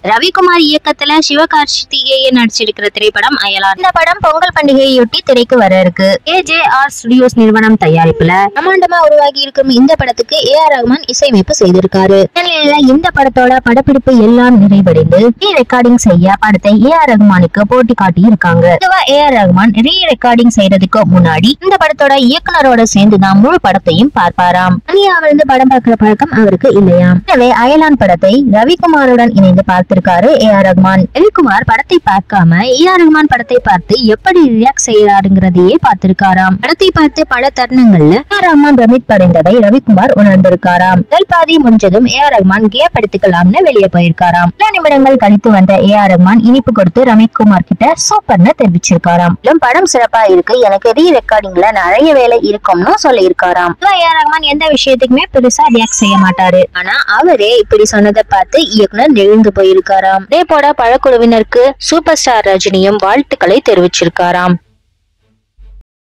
ரவிக்குமார் இயக்கத்துல சிவகார்த்திகேயன் நடிச்சிருக்கிற திரைப்படம் அயலான். இந்த படம் பொங்கல் பண்டிகையொட்டி திரைக்கு வர இருக்கு. AJR ஸ்டுடியோஸ் நிறுவனம் தயாரிப்புல பிரம்மாண்டமா உருவாகி இருக்கும் இந்த படத்துக்கு AR ரஹ்மான் இசையமைப்பு செய்திருக்காரு. இந்த படத்தோட படப்பிடிப்பு எல்லாம் நிறைவடைந்து ரீ ரெக்கார்டிங் செய்ய படத்தை AR ரஹ்மானுக்கு போட்டி காட்டி இருக்காங்க. AR ரஹ்மான் ரீ ரெக்கார்டிங் செய்யறதுக்கு முன்னாடி இந்த படத்தோட இயக்குனரோட சேர்ந்துதான் முழு படத்தையும் பார்ப்பாராம். தனியாவிலிருந்து படம் பார்க்கிற பழக்கம் அவருக்கு இல்லையா. எனவே அயலான் படத்தை ரவிக்குமாருடன் இணைந்து பார்த்திருக்காரு AR ரஹ்மான். ரவிக்குமார் படத்தை பார்க்காம AR ரஹ்மான் படத்தை பார்த்து எப்படி ரியாக்ட் செய்யறாருங்கிறதையே பார்த்திருக்காராம். படத்தை பார்த்து பல தருணங்கள்ல AR ரஹ்மான் பிரமிப்படைந்ததை ரவிக்குமார் உணர்ந்திருக்காராம். முதல் பாதி முடிஞ்சதும் AR ரஹ்மான் கேப் எடுத்துக்கலாம்னு வெளியே போயிருக்காராம். சில நிமிடங்கள் கழித்து வந்த AR ரஹ்மான் இனிப்பு கொடுத்து ரவிக்குமார் கிட்ட சூப்பர்னு தெரிவிச்சிருக்காராம். படம் சிறப்பா இருக்கு, எனக்கு ரீ ரெக்கார்டிங்ல நிறைய வேலை இருக்கும்னு சொல்லி இருக்காராம். AR ரஹ்மான் எந்த விஷயத்துக்குமே பெருசா ரியாக்ட் செய்ய மாட்டாரு. ஆனா அவரே இப்படி சொன்னதை பார்த்து இயக்குனர் நெகிழ்ந்து போயிருக்காராம். இதே போல பழக்குழுவினருக்கு சூப்பர் ஸ்டார் ரஜினியும் வாழ்த்துக்களை தெரிவிச்சிருக்காராம்.